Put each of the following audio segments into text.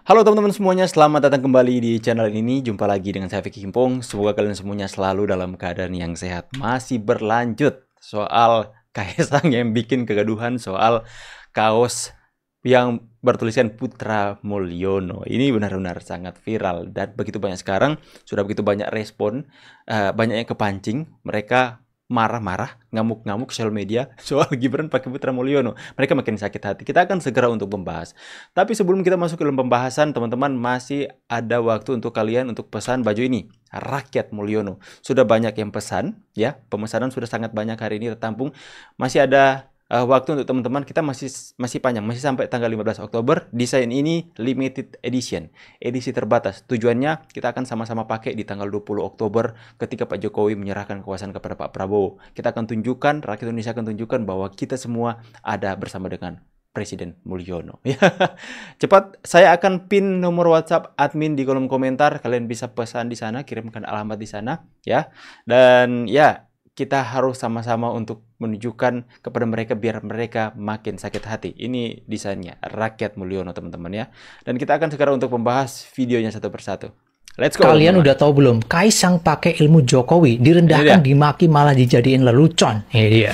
Halo teman-teman semuanya, selamat datang kembali di channel ini. Jumpa lagi dengan saya Vicky Kimpong. Semoga kalian semuanya selalu dalam keadaan yang sehat. Masih berlanjut soal Kaisang yang bikin kegaduhan soal kaos yang bertuliskan Putra Mulyono. Ini benar-benar sangat viral dan begitu banyak sekarang, sudah begitu banyak respon, banyaknya kepancing, mereka marah-marah, ngamuk-ngamuk sosial media soal Gibran pakai Putra Mulyono. Mereka makin sakit hati. Kita akan segera untuk membahas. Tapi sebelum kita masuk ke dalam pembahasan, teman-teman, masih ada waktu untuk kalian untuk pesan baju ini. Rakyat Mulyono. Sudah banyak yang pesan, ya. Pemesanan sudah sangat banyak hari ini tertampung. Masih ada waktu untuk teman-teman. Kita masih panjang, masih sampai tanggal 15 Oktober. Desain ini limited edition, edisi terbatas. Tujuannya kita akan sama-sama pakai di tanggal 20 Oktober ketika Pak Jokowi menyerahkan kekuasaan kepada Pak Prabowo. Kita akan tunjukkan, rakyat Indonesia akan tunjukkan bahwa kita semua ada bersama dengan Presiden Mulyono. Cepat, saya akan pin nomor WhatsApp admin di kolom komentar. Kalian bisa pesan di sana, kirimkan alamat di sana, ya. Dan ya, kita harus sama-sama untuk menunjukkan kepada mereka biar mereka makin sakit hati. Ini desainnya Rakyat Mulyono, teman-teman, ya. Dan kita akan segera untuk membahas videonya satu persatu. Let's go. Kalian udah tahu belum? Kaisang pakai ilmu Jokowi, direndahkan, dimaki, malah dijadiin lelucon. Ini dia.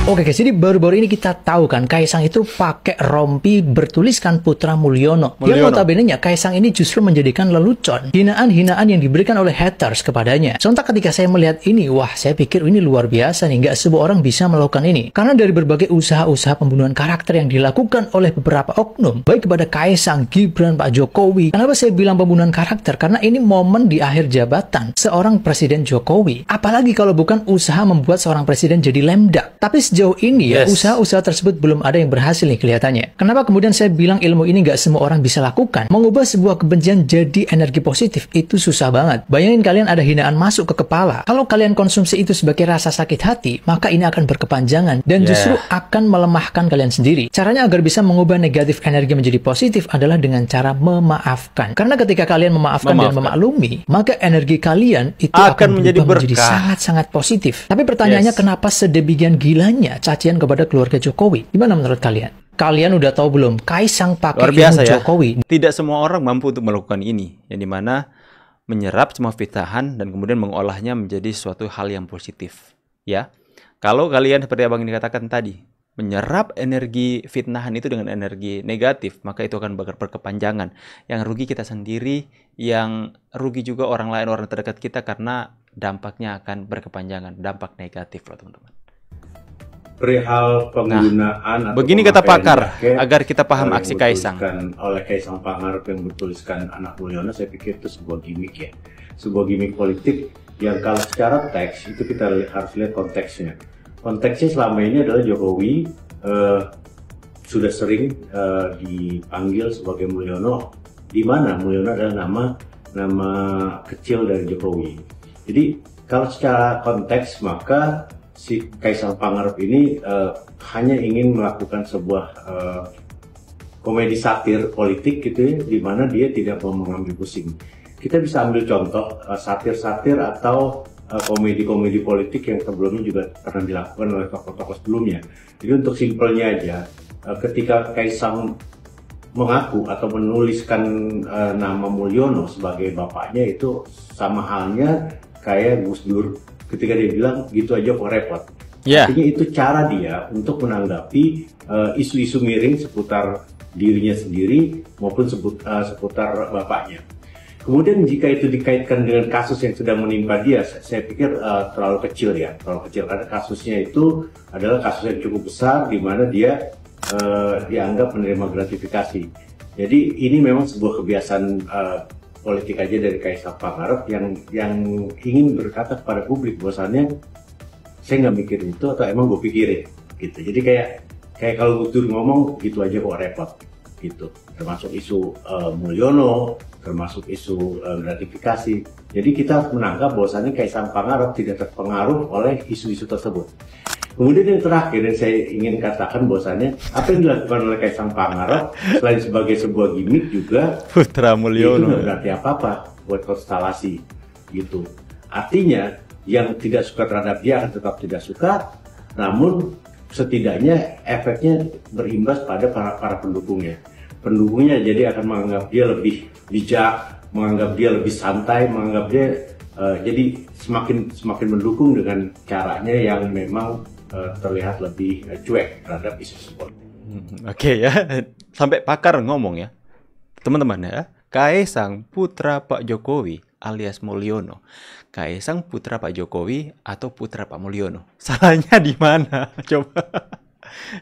Oke guys, jadi baru-baru ini kita tahu kan Kaisang itu pakai rompi bertuliskan Putra Mulyono. Yang notabene-nya Kaisang ini justru menjadikan lelucon, hinaan-hinaan yang diberikan oleh haters kepadanya. Sontak ketika saya melihat ini, wah, saya pikir ini luar biasa nih, nggak semua orang bisa melakukan ini. Karena dari berbagai usaha-usaha pembunuhan karakter yang dilakukan oleh beberapa oknum, baik kepada Kaisang, Gibran, Pak Jokowi. Kenapa saya bilang pembunuhan karakter? Karena ini momen di akhir jabatan seorang Presiden Jokowi. Apalagi kalau bukan usaha membuat seorang presiden jadi lemdak. Tapi sejauh ini ya, usaha-usaha tersebut belum ada yang berhasil nih kelihatannya. Kenapa kemudian saya bilang ilmu ini nggak semua orang bisa lakukan? Mengubah sebuah kebencian jadi energi positif itu susah banget. Bayangin kalian ada hinaan masuk ke kepala. Kalau kalian konsumsi itu sebagai rasa sakit hati, maka ini akan berkepanjangan dan justru akan melemahkan kalian sendiri. Caranya agar bisa mengubah negatif energi menjadi positif adalah dengan cara memaafkan. Karena ketika kalian memaafkan dan memaklumi, maka energi kalian itu akan menjadi sangat-sangat positif. Tapi pertanyaannya, kenapa sedemikian gilanya cacian kepada keluarga Jokowi? Gimana menurut kalian? Kalian udah tahu belum? Kaisang pakai ilmu Jokowi. Tidak semua orang mampu untuk melakukan ini, yang dimana menyerap semua fitnahan dan kemudian mengolahnya menjadi suatu hal yang positif. Ya, kalau kalian seperti abang ini katakan tadi, menyerap energi fitnahan itu dengan energi negatif, maka itu akan berkepanjangan. Yang rugi kita sendiri, yang rugi juga orang lain, orang terdekat kita, karena dampaknya akan berkepanjangan, dampak negatif loh teman-teman. Perihal penggunaan atau begini kata pakar agar kita paham aksi Kaisang oleh Kaisang Pangarep yang bertuliskan anak Mulyono, saya pikir itu sebuah gimmick ya, sebuah gimmick politik yang kalau secara teks itu kita harus lihat konteksnya. Konteksnya selama ini adalah Jokowi sudah sering dipanggil sebagai Mulyono, di mana Mulyono adalah nama kecil dari Jokowi. Jadi kalau secara konteks, maka si Kaisang Pangarep ini hanya ingin melakukan sebuah komedi satir politik gitu ya, di mana dia tidak mau mengambil pusing. Kita bisa ambil contoh satir-satir atau komedi-komedi politik yang sebelumnya juga pernah dilakukan oleh tokoh-tokoh sebelumnya. Jadi untuk simpelnya aja, ketika Kaisang mengaku atau menuliskan nama Mulyono sebagai bapaknya, itu sama halnya kayak Gus Dur ketika dia bilang gitu aja kok repot. Artinya itu cara dia untuk menanggapi isu-isu miring seputar dirinya sendiri maupun seputar bapaknya. Kemudian jika itu dikaitkan dengan kasus yang sedang menimpa dia, saya pikir terlalu kecil ya, karena kasusnya itu adalah kasus yang cukup besar di mana dia dianggap menerima gratifikasi. Jadi ini memang sebuah kebiasaan politik aja dari Kaisang Pangarep yang ingin berkata kepada publik bahwasannya saya nggak mikirin itu, atau emang gue pikirin gitu. Jadi kayak kalau Gus Dur ngomong gitu aja kok repot gitu, termasuk isu Mulyono, termasuk isu gratifikasi. Jadi kita harus menangkap bahwasannya Kaisang Pangarep tidak terpengaruh oleh isu-isu tersebut. Kemudian yang terakhir yang saya ingin katakan bahwasannya apa yang dilakukan oleh Kaisang Pangarep selain sebagai sebuah gimmick juga Putra Mulyono itu nggak berarti apa-apa buat konstelasi gitu. Artinya yang tidak suka terhadap dia akan tetap tidak suka, namun setidaknya efeknya berimbas pada para pendukungnya. pendukungnya jadi akan menganggap dia lebih bijak, menganggap dia lebih santai, menganggap dia jadi semakin mendukung dengan caranya yang memang terlihat lebih cuek terhadap isu politik. Oke ya, sampai pakar ngomong ya, teman-teman ya, Kaesang putra Pak Jokowi alias Mulyono. Kaesang putra Pak Jokowi atau putra Pak Mulyono. Salahnya di mana? Coba.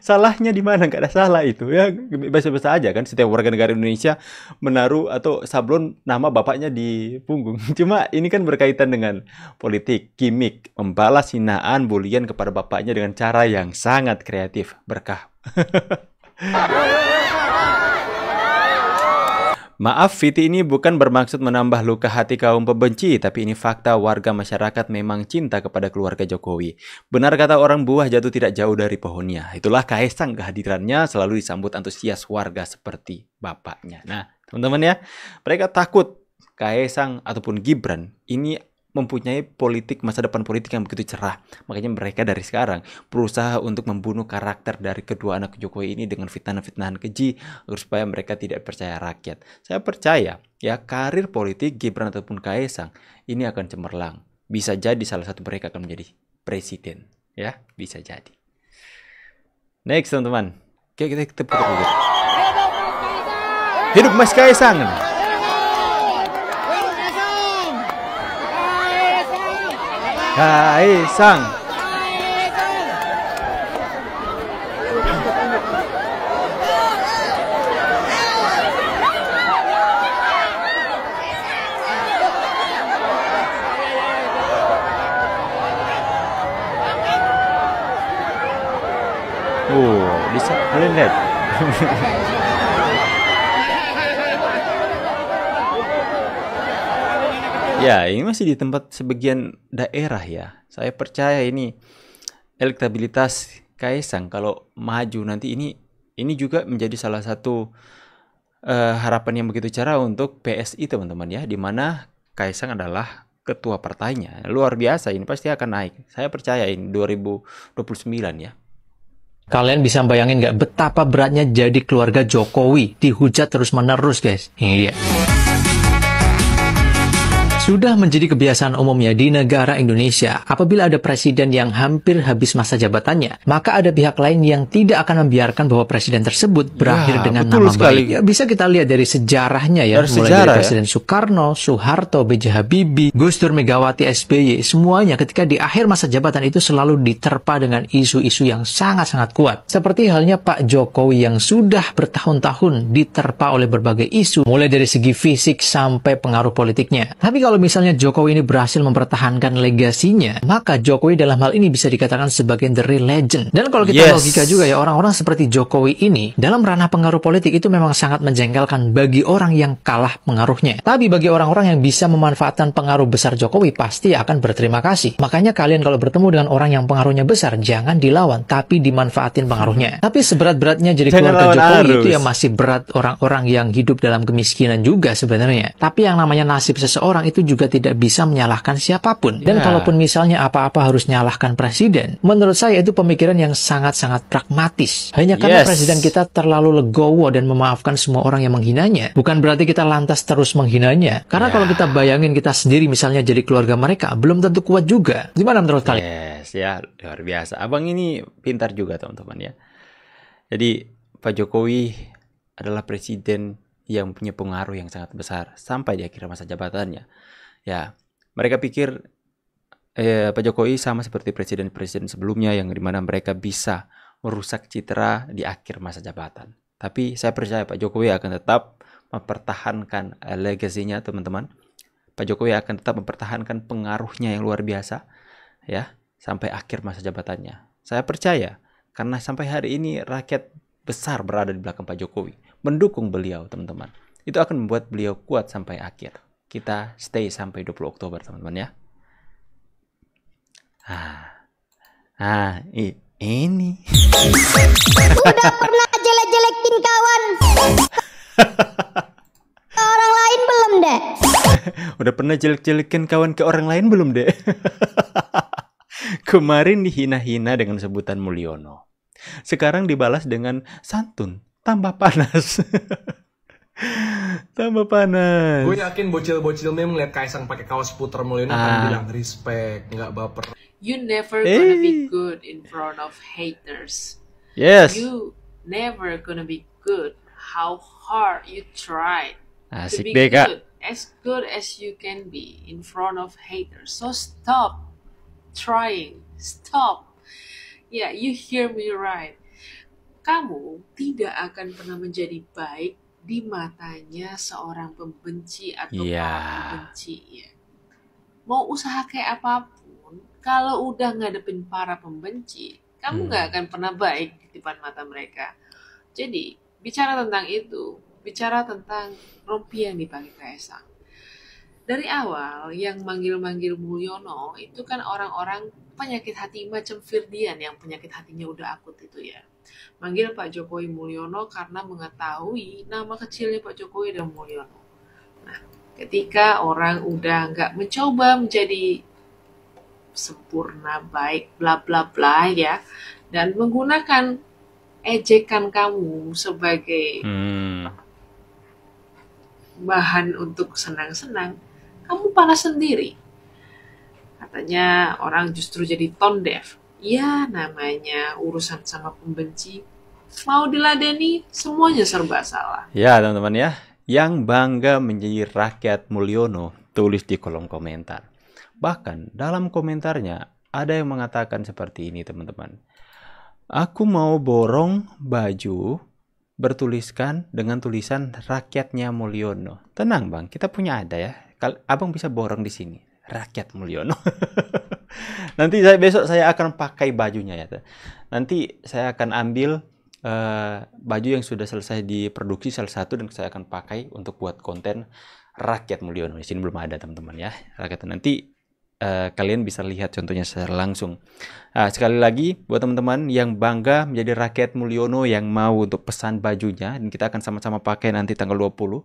Salahnya di mana? Nggak ada salah itu ya. Biasa-biasa aja kan setiap warga negara Indonesia menaruh atau sablon nama bapaknya di punggung. Cuma ini kan berkaitan dengan politik, gimmick, membalas hinaan, bulian kepada bapaknya dengan cara yang sangat kreatif. Berkah. Maaf, Viti ini bukan bermaksud menambah luka hati kaum pembenci, tapi ini fakta warga masyarakat memang cinta kepada keluarga Jokowi. Benar kata orang, buah jatuh tidak jauh dari pohonnya. Itulah Kaesang, kehadirannya selalu disambut antusias warga seperti bapaknya. Nah, teman-teman ya, mereka takut Kaesang ataupun Gibran ini mempunyai masa depan politik yang begitu cerah. Makanya mereka dari sekarang berusaha untuk membunuh karakter dari kedua anak Jokowi ini dengan fitnah-fitnahan keji agar supaya mereka tidak percaya rakyat. Saya percaya ya karir politik Gibran ataupun Kaesang ini akan cemerlang. Bisa jadi salah satu mereka akan menjadi presiden. Ya, bisa jadi. Next teman-teman. Oke, kita putar dulu. Hidup Mas Kaesang. Kaesang. Bisa kalian lihat. Ya, ini masih di tempat sebagian daerah ya. Saya percaya ini elektabilitas Kaesang kalau maju nanti ini juga menjadi salah satu harapan yang begitu cerah untuk PSI teman-teman ya, di mana Kaesang adalah ketua partainya. Luar biasa, ini pasti akan naik. Saya percaya ini 2029 ya. Kalian bisa bayangin nggak betapa beratnya jadi keluarga Jokowi, dihujat terus-menerus guys. Iya. Sudah menjadi kebiasaan umumnya di negara Indonesia, apabila ada presiden yang hampir habis masa jabatannya, maka ada pihak lain yang tidak akan membiarkan bahwa presiden tersebut berakhir dengan nama baik. Ya, bisa kita lihat dari sejarahnya ya, mulai dari Presiden Soekarno, Soeharto, B.J. Habibie, Gus Dur, Megawati, SBY, semuanya ketika di akhir masa jabatan itu selalu diterpa dengan isu-isu yang sangat-sangat kuat. Seperti halnya Pak Jokowi yang sudah bertahun-tahun diterpa oleh berbagai isu, mulai dari segi fisik sampai pengaruh politiknya. Tapi kalau misalnya Jokowi ini berhasil mempertahankan legasinya, maka Jokowi dalam hal ini bisa dikatakan sebagai the real legend. Dan kalau kita logika juga ya, orang-orang seperti Jokowi ini dalam ranah pengaruh politik itu memang sangat menjengkelkan bagi orang yang kalah pengaruhnya. Tapi bagi orang-orang yang bisa memanfaatkan pengaruh besar Jokowi pasti akan berterima kasih. Makanya kalian kalau bertemu dengan orang yang pengaruhnya besar, jangan dilawan, tapi dimanfaatin pengaruhnya. Tapi seberat-beratnya jadi keluarga Jokowi itu ya masih berat orang-orang yang hidup dalam kemiskinan juga sebenarnya. Tapi yang namanya nasib seseorang itu juga tidak bisa menyalahkan siapapun. Dan kalaupun misalnya apa-apa harus menyalahkan presiden, menurut saya itu pemikiran yang sangat-sangat pragmatis. Hanya karena presiden kita terlalu legowo dan memaafkan semua orang yang menghinanya, bukan berarti kita lantas terus menghinanya. Karena kalau kita bayangin kita sendiri misalnya jadi keluarga mereka, belum tentu kuat juga. Gimana menurut kalian? Yes, ya luar biasa. Abang ini pintar juga teman-teman ya. Jadi Pak Jokowi adalah presiden yang punya pengaruh yang sangat besar sampai di akhir masa jabatannya. Ya, mereka pikir Pak Jokowi sama seperti presiden-presiden sebelumnya yang dimana mereka bisa merusak citra di akhir masa jabatan. Tapi saya percaya Pak Jokowi akan tetap mempertahankan legasinya teman-teman. Pak Jokowi akan tetap mempertahankan pengaruhnya yang luar biasa ya sampai akhir masa jabatannya. Saya percaya karena sampai hari ini rakyat besar berada di belakang Pak Jokowi, mendukung beliau teman-teman. Itu akan membuat beliau kuat sampai akhir. Kita stay sampai 20 Oktober teman-teman ya. Ini. Udah pernah jelek-jelekin kawan? Orang lain belum deh. Udah pernah jelek-jelekin kawan ke orang lain belum deh? Kemarin dihina-hina dengan sebutan Mulyono. Sekarang dibalas dengan santun, tambah panas. Tambah panas. Gue yakin bocil-bocil meme ngeliat Kaisang pakai kaos Putra Mulyono akan bilang respect, nggak baper. You never gonna be good in front of haters. Yes. You never gonna be good how hard you try to Asik be deh, Kak. good as you can be in front of haters. So stop trying. Stop. Yeah, you hear me right. Kamu tidak akan pernah menjadi baik di matanya seorang pembenci atau para pembenci. Ya. Mau usaha kayak apapun, kalau udah ngadepin para pembenci, kamu nggak akan pernah baik di depan mata mereka. Jadi, bicara tentang itu, bicara tentang rompi yang dipakai Kaisang. Dari awal, yang manggil-manggil Mulyono itu kan orang-orang penyakit hati macam Firdian yang penyakit hatinya udah akut itu ya. Manggil Pak Jokowi Mulyono karena mengetahui nama kecilnya Pak Jokowi dan Mulyono. Nah, ketika orang udah nggak mencoba menjadi sempurna, baik, bla bla bla ya, dan menggunakan ejekan kamu sebagai bahan untuk senang-senang, kamu panas sendiri. Katanya orang justru jadi tone deaf. Ya namanya urusan sama pembenci, mau diladeni semuanya serba salah. Ya teman-teman ya, yang bangga menjadi rakyat Mulyono, tulis di kolom komentar. Bahkan dalam komentarnya ada yang mengatakan seperti ini teman-teman. Aku mau borong baju bertuliskan dengan tulisan rakyatnya Mulyono. Tenang bang, kita punya ada ya. Abang bisa borong di sini. Rakyat Mulyono. Nanti besok saya akan pakai bajunya ya. Nanti saya akan ambil baju yang sudah selesai diproduksi salah satu dan saya akan pakai untuk buat konten rakyat Mulyono. Di sini belum ada teman-teman ya. Rakyat nanti kalian bisa lihat contohnya secara langsung. Sekali lagi buat teman-teman yang bangga menjadi rakyat Mulyono yang mau untuk pesan bajunya dan kita akan sama-sama pakai nanti tanggal 20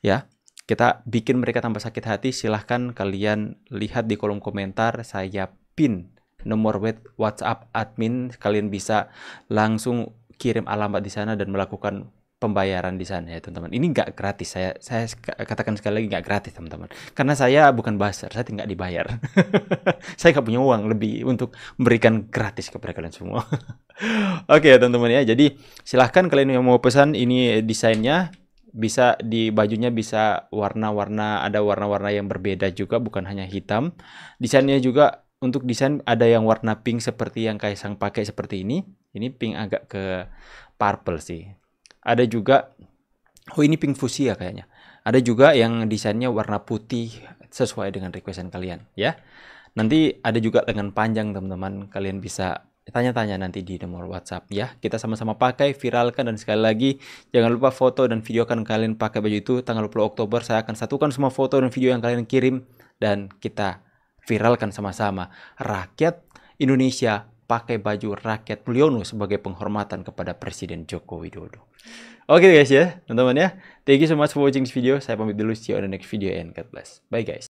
ya. Kita bikin mereka tambah sakit hati, silahkan kalian lihat di kolom komentar, saya pin nomor WhatsApp admin, kalian bisa langsung kirim alamat di sana dan melakukan pembayaran di sana ya teman-teman. Ini nggak gratis, saya katakan sekali lagi nggak gratis teman-teman, karena saya bukan buzzer, saya tidak dibayar. Saya nggak punya uang lebih untuk memberikan gratis kepada kalian semua. Oke ya teman-teman ya, jadi silahkan kalian yang mau pesan ini desainnya. Bisa di bajunya bisa warna-warna, ada warna-warna yang berbeda juga, bukan hanya hitam. Desainnya juga untuk desain ada yang warna pink seperti yang Kaisang pakai seperti ini. Ini pink agak ke purple sih. Ada juga, oh ini pink fuchsia kayaknya. Ada juga yang desainnya warna putih sesuai dengan requestan kalian ya. Nanti ada juga lengan panjang teman-teman, kalian bisa tanya-tanya nanti di nomor WhatsApp ya. Kita sama-sama pakai, viralkan, dan sekali lagi jangan lupa foto dan videokan kalian pakai baju itu. Tanggal 20 Oktober saya akan satukan semua foto dan video yang kalian kirim dan kita viralkan sama-sama. Rakyat Indonesia pakai baju rakyat Mulyono sebagai penghormatan kepada Presiden Joko Widodo. Oke guys ya, teman-teman ya. Thank you so much for watching this video. Saya pamit dulu, see you on the next video and God bless. Bye guys.